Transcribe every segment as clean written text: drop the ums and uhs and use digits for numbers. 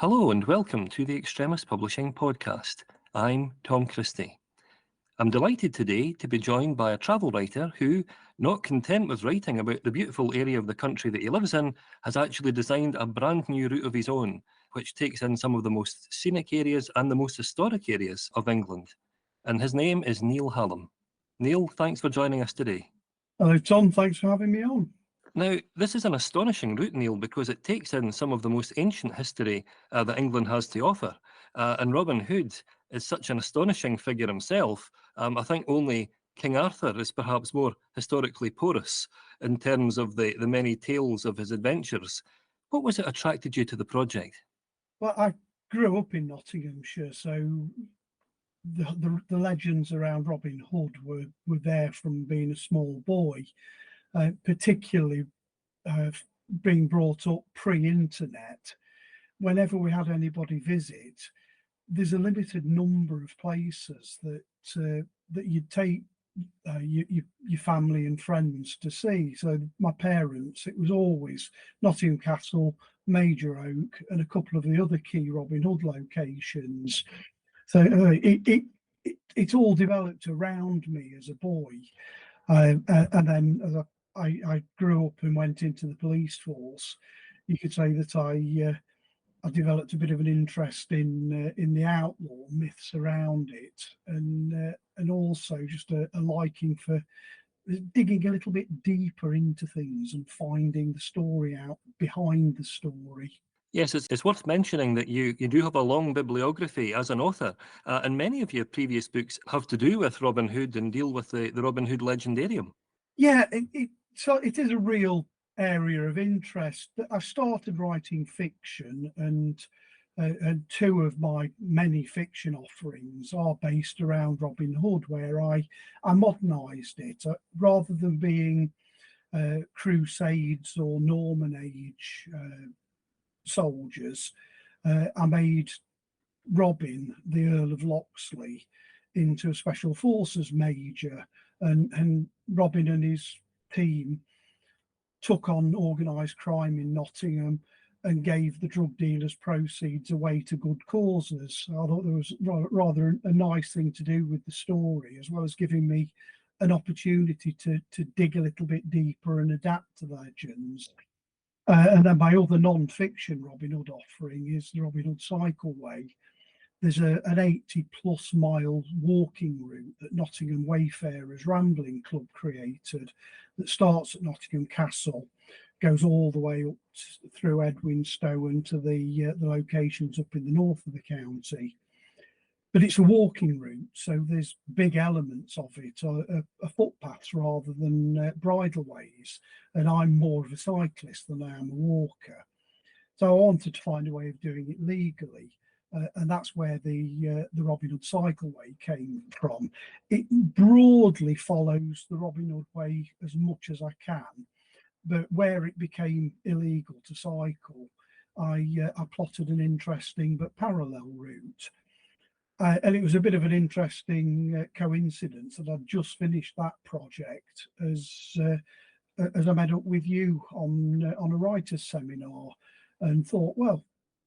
Hello and welcome to the Extremis Publishing podcast. I'm Tom Christie. I'm delighted today to be joined by a travel writer who, not content with writing about the beautiful area of the country that he lives in, has actually designed a brand new route of his own, which takes in some of the most scenic areas and the most historic areas of England. And his name is Neil Hallam. Neil, thanks for joining us today. Hello, Tom. Thanks for having me on. Now, this is an astonishing route, Neil, because it takes in some of the most ancient history that England has to offer. And Robin Hood is such an astonishing figure himself. I think only King Arthur is perhaps more historically porous in terms of the many tales of his adventures. What was it attracted you to the project? Well, I grew up in Nottinghamshire, so the legends around Robin Hood were there from being a small boy, particularly being brought up pre-internet. Whenever we had anybody visit, there's a limited number of places that you'd take your family and friends to see. So my parents, it was always Nottingham Castle, Major Oak, and a couple of the other key Robin Hood locations. So it all developed around me as a boy, and then as I grew up and went into the police force, you could say that I developed a bit of an interest in the outlaw myths around it, and also just a liking for digging a little bit deeper into things and finding the story out behind the story. Yes, it's worth mentioning that you do have a long bibliography as an author, and many of your previous books have to do with Robin Hood and deal with the Robin Hood legendarium. Yeah, so it is a real area of interest. I started writing fiction, and two of my many fiction offerings are based around Robin Hood, where I modernised it rather than being Crusades or Norman Age soldiers. I made Robin, the Earl of Locksley, into a special forces major, and Robin and his team took on organised crime in Nottingham and gave the drug dealers' proceeds away to good causes. I thought there was rather a nice thing to do with the story, as well as giving me an opportunity to dig a little bit deeper and adapt to the legends. And then my other non-fiction Robin Hood offering is the Robin Hood Cycleway. There's an 80+ mile walking route that Nottingham Wayfarers Rambling Club created that starts at Nottingham Castle, goes all the way up through Edwinstowe and to the locations up in the north of the county. But it's a walking route, so there's big elements of it, a footpaths rather than bridleways. And I'm more of a cyclist than I am a walker. So I wanted to find a way of doing it legally. And that's where the Robin Hood Cycleway came from. It broadly follows the Robin Hood Way as much as I can, but where it became illegal to cycle, I plotted an interesting but parallel route. And it was a bit of an interesting coincidence that I'd just finished that project as I met up with you on a writer's seminar, and thought, well,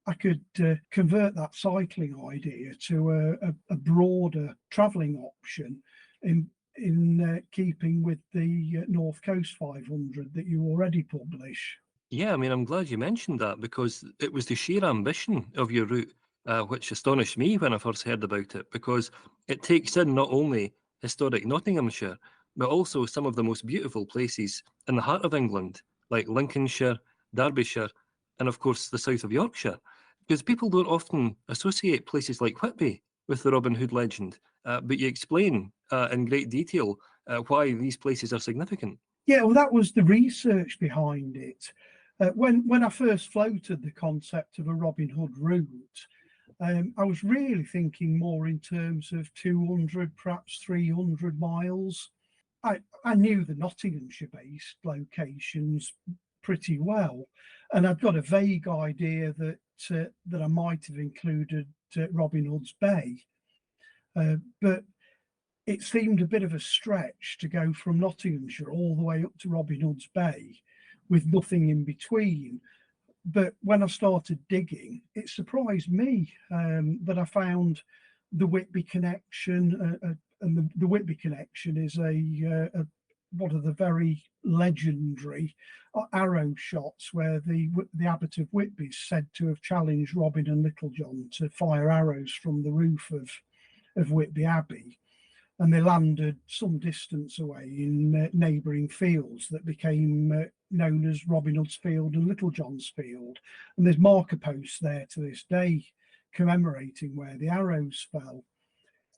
I could convert that cycling idea to a broader travelling option in keeping with the North Coast 500 that you already publish. Yeah, I mean, I'm glad you mentioned that because it was the sheer ambition of your route which astonished me when I first heard about it, because it takes in not only historic Nottinghamshire, but also some of the most beautiful places in the heart of England, like Lincolnshire, Derbyshire, and of course the south of Yorkshire. Because people don't often associate places like Whitby with the Robin Hood legend, but you explain in great detail why these places are significant. Yeah, well, that was the research behind it. When I first floated the concept of a Robin Hood route, I was really thinking more in terms of 200, perhaps 300 miles. I knew the Nottinghamshire-based locations pretty well, and I'd got a vague idea that I might have included Robin Hood's Bay, but it seemed a bit of a stretch to go from Nottinghamshire all the way up to Robin Hood's Bay with nothing in between. But when I started digging, it surprised me that I found the Whitby connection, and the Whitby connection is one of the very legendary arrow shots where the abbot of Whitby is said to have challenged Robin and Little John to fire arrows from the roof of Whitby Abbey, and they landed some distance away in neighbouring fields that became known as Robin Hood's Field and Little John's Field. And there's marker posts there to this day commemorating where the arrows fell.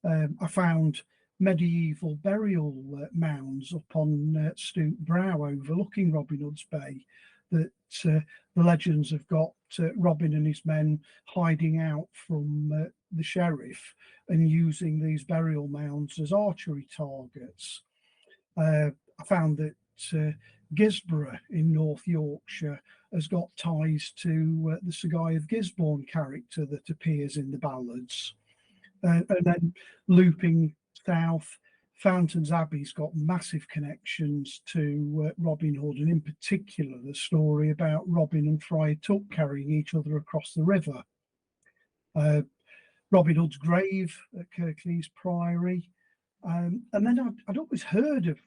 I found medieval burial mounds up on Stoop Brow overlooking Robin Hood's Bay that the legends have got Robin and his men hiding out from the sheriff and using these burial mounds as archery targets. I found that Gisborough in North Yorkshire has got ties to the Sir Guy of Gisborne character that appears in the ballads. And then looping south, Fountains Abbey's got massive connections to Robin Hood, and in particular the story about Robin and Friar Tuck carrying each other across the river. Robin Hood's grave at Kirklees Priory. And then I'd always heard of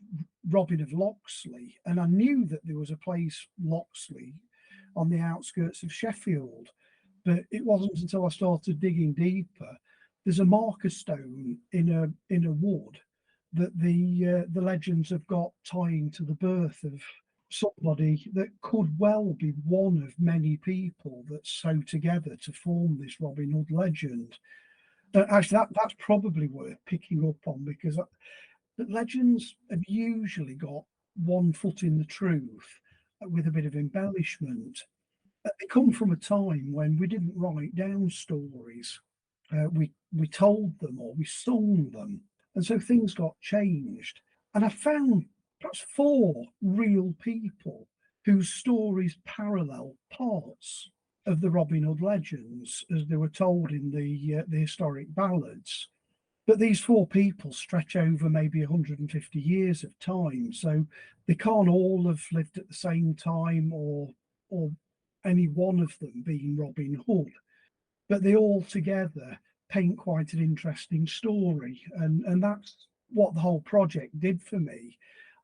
Robin of Locksley, and I knew that there was a place, Locksley, on the outskirts of Sheffield. But it wasn't until I started digging deeper. There's a marker stone in a wood that the legends have got tying to the birth of somebody that could well be one of many people that sew together to form this Robin Hood legend. Actually, that's probably worth picking up on, because the legends have usually got one foot in the truth with a bit of embellishment. They come from a time when we didn't write down stories. We told them or we sung them, and so things got changed. And I found perhaps 4 real people whose stories parallel parts of the Robin Hood legends as they were told in the historic ballads. But these 4 people stretch over maybe 150 years of time, so they can't all have lived at the same time, or any one of them being Robin Hood. But they all together paint quite an interesting story, and that's what the whole project did for me.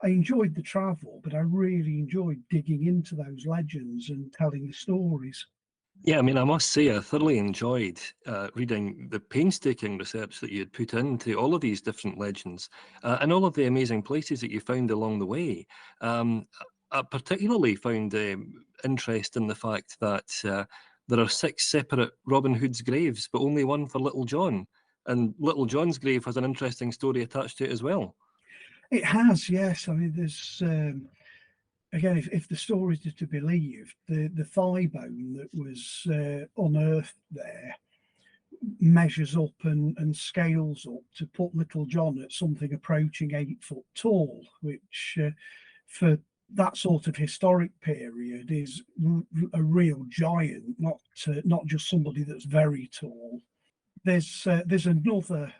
I enjoyed the travel, but I really enjoyed digging into those legends and telling the stories. Yeah, I mean, I must say I thoroughly enjoyed reading the painstaking research that you had put into all of these different legends and all of the amazing places that you found along the way. I particularly found interest in the fact that there are 6 separate Robin Hood's graves, but only one for Little John. And Little John's grave has an interesting story attached to it as well. It has, yes. I mean, there's again, if the stories are to be believed, the thigh bone that was unearthed there measures up and scales up to put Little John at something approaching 8 foot tall, which for that sort of historic period is a real giant, not just somebody that's very tall. There's another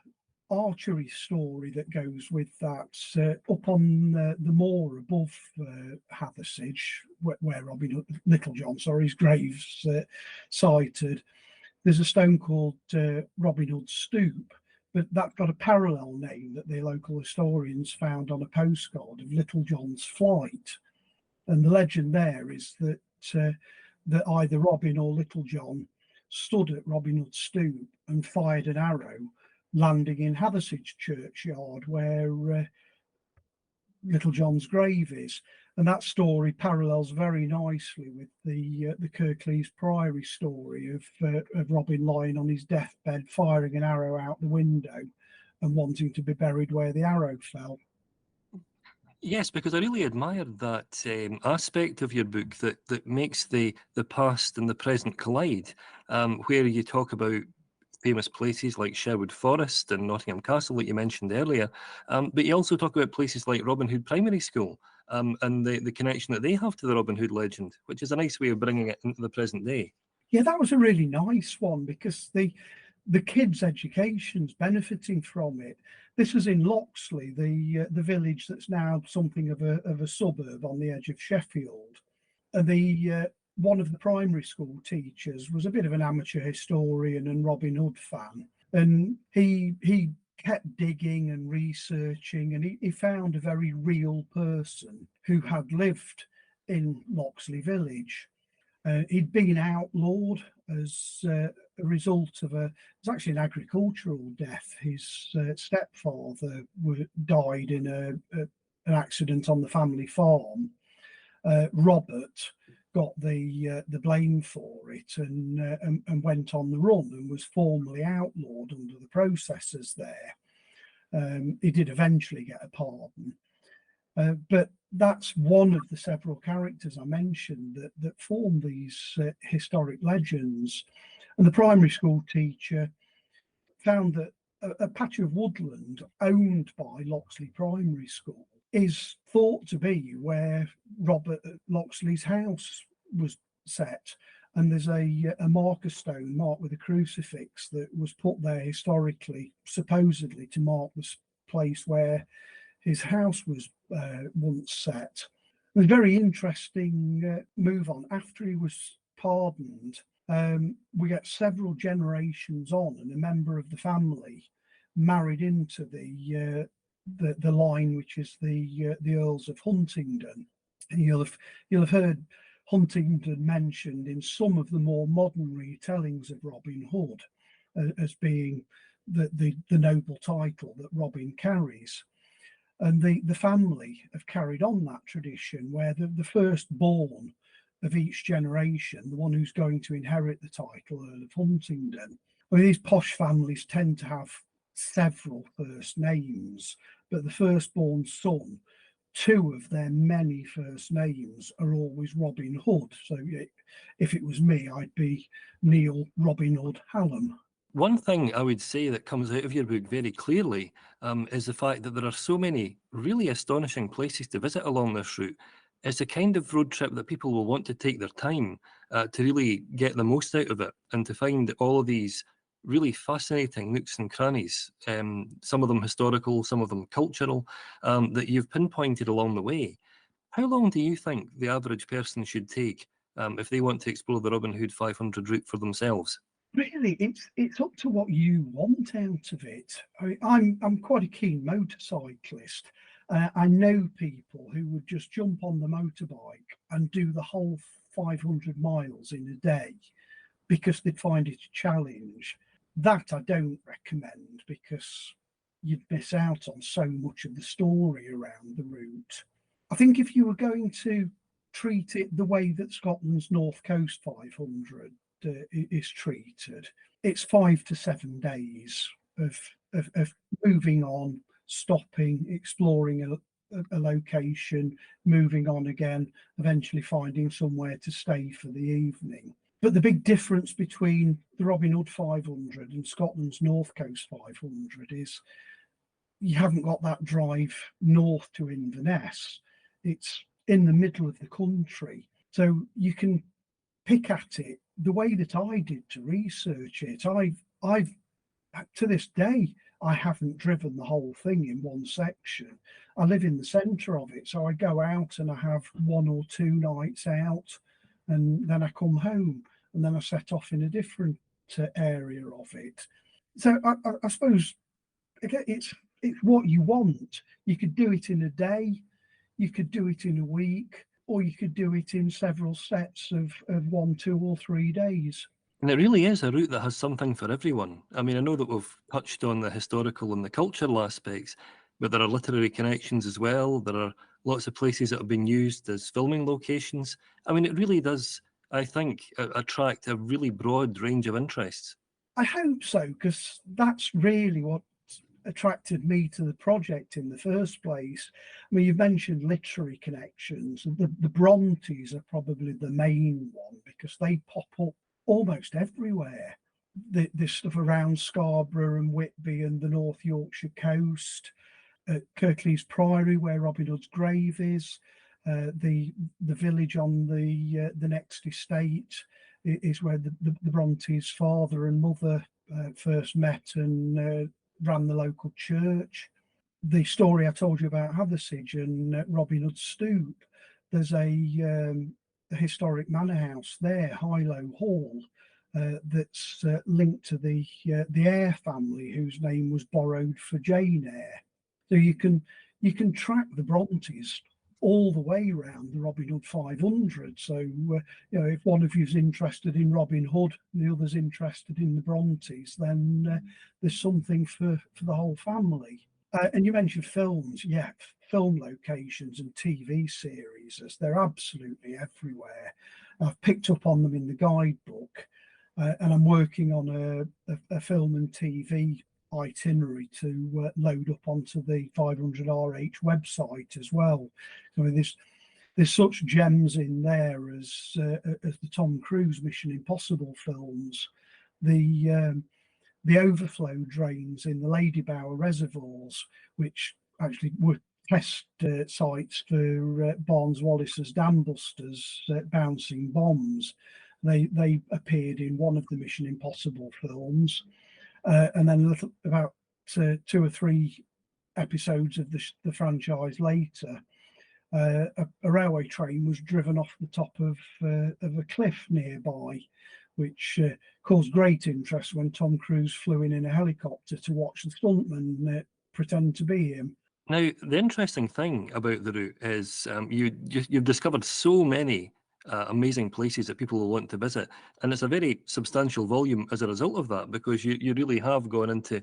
archery story that goes with that up on the moor above Hathersage, where Little John, his grave's sited. There's a stone called Robin Hood's Stoop, but that's got a parallel name that the local historians found on a postcard of Little John's flight. And the legend there is that that either Robin or Little John stood at Robin Hood's Stoop and fired an arrow, landing in Hathersage churchyard where Little John's grave is. And that story parallels very nicely with the Kirklees Priory story of Robin lying on his deathbed, firing an arrow out the window and wanting to be buried where the arrow fell. Yes, because I really admired that aspect of your book that makes the past and the present collide, where you talk about famous places like Sherwood Forest and Nottingham Castle that you mentioned earlier, but you also talk about places like Robin Hood Primary School and the connection that they have to the Robin Hood legend, which is a nice way of bringing it into the present day. Yeah, that was a really nice one, because the kids' education's benefiting from it. This was in Locksley, the village that's now something of a suburb on the edge of Sheffield. And the one of the primary school teachers was a bit of an amateur historian and Robin Hood fan, and he kept digging and researching, and he found a very real person who had lived in Loxley village. He'd been outlawed as a result of it's actually an agricultural death. His stepfather died in an accident on the family farm. Robert got the blame for it and went on the run and was formally outlawed under the processes there. He did eventually get a pardon. But that's one of the several characters I mentioned that form these historic legends. And the primary school teacher found that a patch of woodland owned by Loxley Primary School is thought to be where Robert Loxley's house was set. And there's a marker stone marked with a crucifix that was put there historically, supposedly to mark this place where his house was once set. It was a very interesting move on. After he was pardoned, we get several generations on, and a member of the family married into the line, which is the Earls of Huntingdon. And you'll have heard Huntingdon mentioned in some of the more modern retellings of Robin Hood as being the noble title that Robin carries. And the family have carried on that tradition where the firstborn of each generation, the one who's going to inherit the title, Earl of Huntingdon. I mean, these posh families tend to have several first names, but the firstborn son, two of their many first names are always Robin Hood. So if it was me, I'd be Neil Robin Hood Hallam. One thing I would say that comes out of your book very clearly is the fact that there are so many really astonishing places to visit along this route. It's a kind of road trip that people will want to take their time to really get the most out of it and to find all of these really fascinating nooks and crannies, some of them historical, some of them cultural, that you've pinpointed along the way. How long do you think the average person should take if they want to explore the Robin Hood 500 route for themselves? Really, it's up to what you want out of it. I'm quite a keen motorcyclist. I know people who would just jump on the motorbike and do the whole 500 miles in a day because they'd find it a challenge. That I don't recommend because you'd miss out on so much of the story around the route. I think if you were going to treat it the way that Scotland's North Coast 500 is treated, it's 5 to 7 days of moving on, stopping, exploring a location, moving on again, eventually finding somewhere to stay for the evening. But the big difference between the Robin Hood 500 and Scotland's North Coast 500 is you haven't got that drive north to Inverness. It's in the middle of the country. So you can pick at it the way that I did to research it. I've to this day, I haven't driven the whole thing in one section. I live in the centre of it, so I go out and I have 1 or 2 nights out, and then I come home, and then I set off in a different area of it. So I suppose again, it's what you want. You could do it in a day, you could do it in a week, or you could do it in several sets of 1, 2, or 3 days. And it really is a route that has something for everyone. I mean, I know that we've touched on the historical and the cultural aspects, but there are literary connections as well. There are lots of places that have been used as filming locations. I mean, it really does, I think, attract a really broad range of interests. I hope so, because that's really what attracted me to the project in the first place. I mean, you've mentioned literary connections. The Brontes are probably the main one because they pop up almost everywhere. This stuff around Scarborough and Whitby and the North Yorkshire coast, at Kirklees Priory, where Robin Hood's grave is, the village on the next estate is where the Brontes' father and mother first met and ran the local church. The story I told you about Hathersage and Robin Hood's stoop, there's a a historic manor house there, Hilo Hall, that's linked to the Eyre family, whose name was borrowed for Jane Eyre. So you can track the Brontes all the way around the Robin Hood 500. So if one of you's interested in Robin Hood, the other's interested in the Brontes, then there's something for the whole family. And you mentioned films, yeah, film locations and TV series, as they're absolutely everywhere. I've picked up on them in the guidebook, and I'm working on a film and TV itinerary to load up onto the 500RH website as well. So there's such gems in there as the Tom Cruise Mission Impossible films, the overflow drains in the Lady Bower reservoirs, which actually were test sites for Barnes Wallis's Dam Busters bouncing bombs. They appeared in one of the Mission Impossible films, and then about 2 or 3 episodes of the franchise later, a railway train was driven off the top of a cliff nearby, which caused great interest when Tom Cruise flew in a helicopter to watch the stuntman pretend to be him. Now, the interesting thing about the route is you've discovered so many amazing places that people will want to visit, and it's a very substantial volume as a result of that, because you really have gone into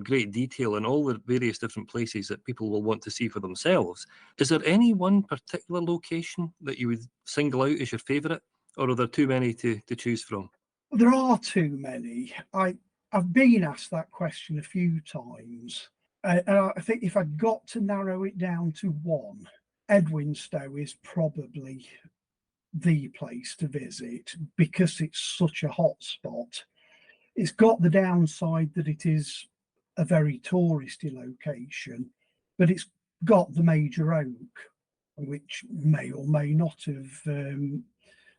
great detail in all the various different places that people will want to see for themselves. Is there any one particular location that you would single out as your favourite, or are there too many to choose from? There are too many. I've been asked that question a few times. And I think if I got to narrow it down to one, Edwinstowe is probably the place to visit because it's such a hot spot. It's got the downside that it is a very touristy location, but it's got the major oak, which may or may not have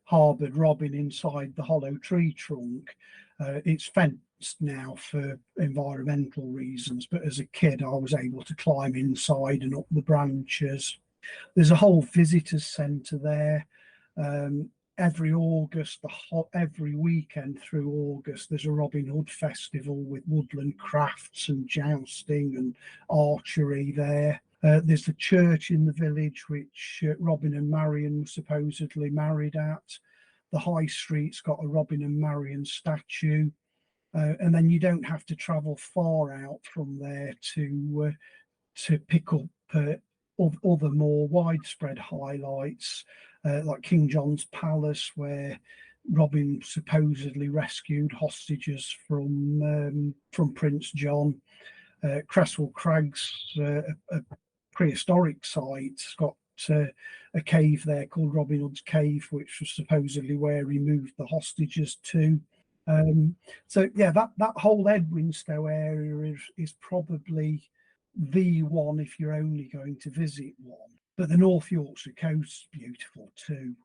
harboured robin inside the hollow tree trunk. It's fenced now for environmental reasons, but as a kid I was able to climb inside and up the branches. There's a whole visitors centre there. Every August, every weekend through August, there's a Robin Hood festival with woodland crafts and jousting and archery there. There's the church in the village which Robin and Marion were supposedly married at. The high street's got a Robin and Marion statue. And then you don't have to travel far out from there to pick up other more widespread highlights, like King John's Palace, where Robin supposedly rescued hostages from Prince John. Cresswell Crags, a prehistoric site, it's got a cave there called Robin Hood's Cave, which was supposedly where he moved the hostages to. So yeah, that whole Edwinstowe area is probably the one if you're only going to visit one. But the North Yorkshire coast's beautiful too.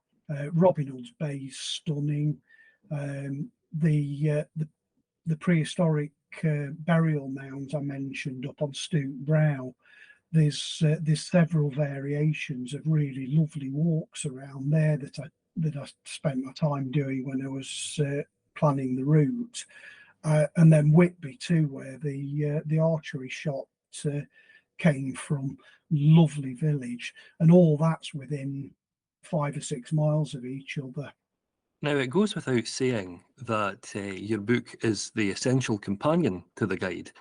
Robin Hood's Bay is stunning. The prehistoric burial mounds I mentioned up on Stoop Brow, there's several variations of really lovely walks around there that I spent my time doing when I was planning the route. And then Whitby too, where the archery shot came from. Lovely village, and all that's within 5 or 6 miles of each other. Now, it goes without saying that your book is the essential companion to the guide,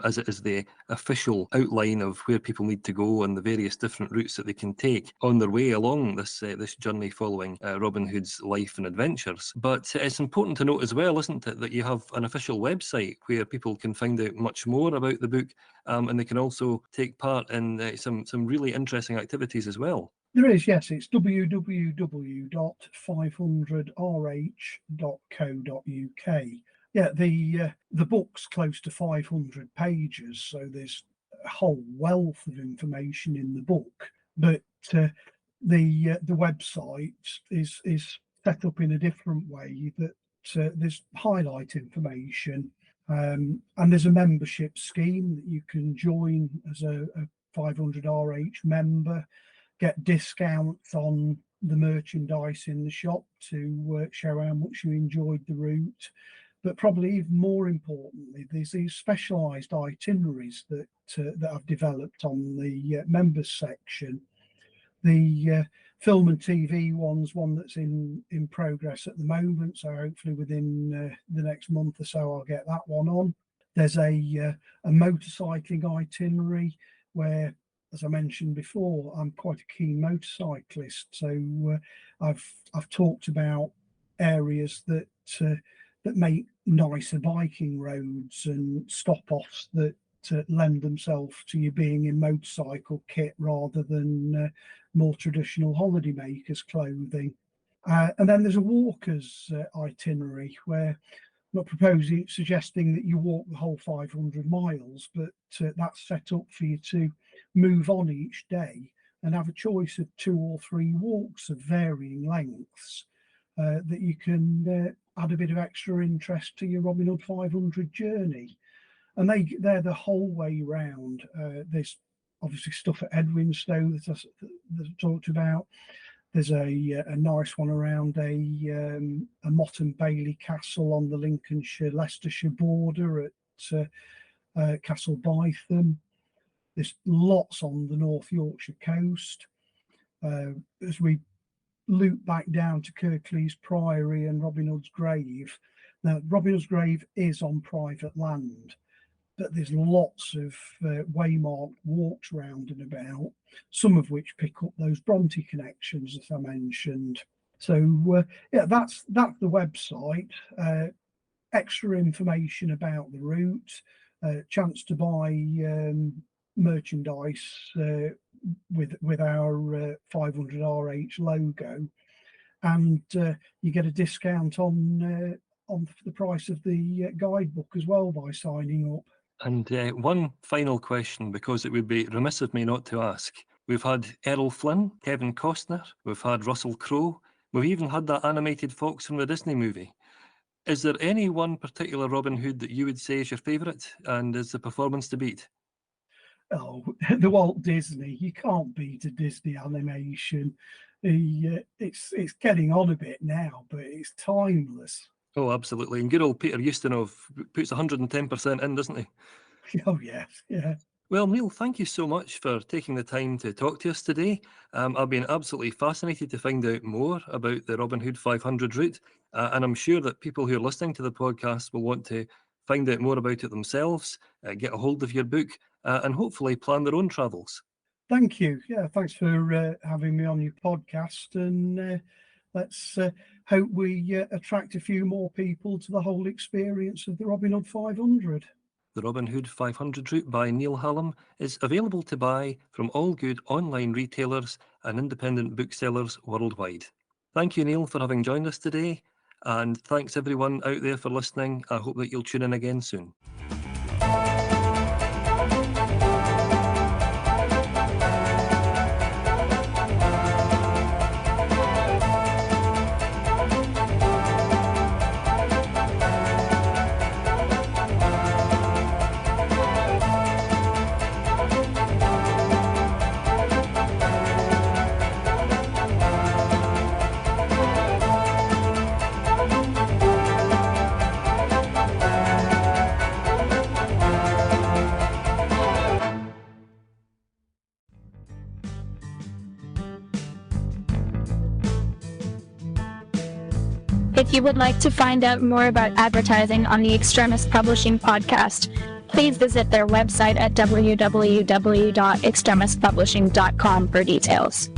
as it is the official outline of where people need to go and the various different routes that they can take on their way along this journey following Robin Hood's life and adventures. But it's important to note as well, isn't it, that you have an official website where people can find out much more about the book, and they can also take part in some really interesting activities as well. There is, yes. It's www.500rh.co.uk. Yeah, the book's close to 500 pages, so there's a whole wealth of information in the book. But the website is set up in a different way. That there's highlight information, and there's a membership scheme that you can join as a 500RH member. Get discounts on the merchandise in the shop to show how much you enjoyed the route. But probably even more importantly, there's these specialised itineraries that I've developed on the members section. The film and TV one that's in progress at the moment, so hopefully within the next month or so I'll get that one on. There's a motorcycling itinerary where, as I mentioned before, I'm quite a keen motorcyclist, so I've talked about areas that make nicer biking roads and stop-offs that lend themselves to you being in motorcycle kit rather than more traditional holidaymakers clothing. And then there's a walker's itinerary where I'm not suggesting that you walk the whole 500 miles, but that's set up for you to move on each day and have a choice of 2 or 3 walks of varying lengths that you can add a bit of extra interest to your Robin Hood 500 journey. And they're the whole way round. There's obviously stuff at Edwinstowe that I talked about. There's a nice one around a Mott and Bailey castle on the Lincolnshire-Leicestershire border at Castle Bytham. There's lots on the North Yorkshire coast. As we loop back down to Kirklees Priory and Robin Hood's Grave. Now, Robin Hood's Grave is on private land, but there's lots of waymarked walks round and about, some of which pick up those Bronte connections, as I mentioned. So, yeah, that's the website. Extra information about the route, chance to buy merchandise with our 500RH logo, and you get a discount on the price of the guidebook as well by signing up. And one final question, because it would be remiss of me not to ask. We've had Errol Flynn, Kevin Costner, we've had Russell Crowe, we've even had that animated fox from the Disney movie. Is there any one particular Robin Hood that you would say is your favourite, and is the performance to beat? Oh, the Walt Disney. You can't beat a Disney animation. It's getting on a bit now, but it's timeless. Oh, absolutely. And good old Peter Ustinov puts 110% in, doesn't he? Oh, yes, yeah. Well, Neil, thank you so much for taking the time to talk to us today. I've been absolutely fascinated to find out more about the Robin Hood 500 route, and I'm sure that people who are listening to the podcast will want to find out more about it themselves, get a hold of your book, and hopefully plan their own travels. Thank you. Yeah, thanks for having me on your podcast, and let's hope we attract a few more people to the whole experience of the Robin Hood 500. The Robin Hood 500 route by Neil Hallam is available to buy from all good online retailers and independent booksellers worldwide. Thank you, Neil, for having joined us today, and thanks everyone out there for listening. I hope that you'll tune in again soon. If you would like to find out more about advertising on the Extremist Publishing podcast, please visit their website at www.extremistpublishing.com for details.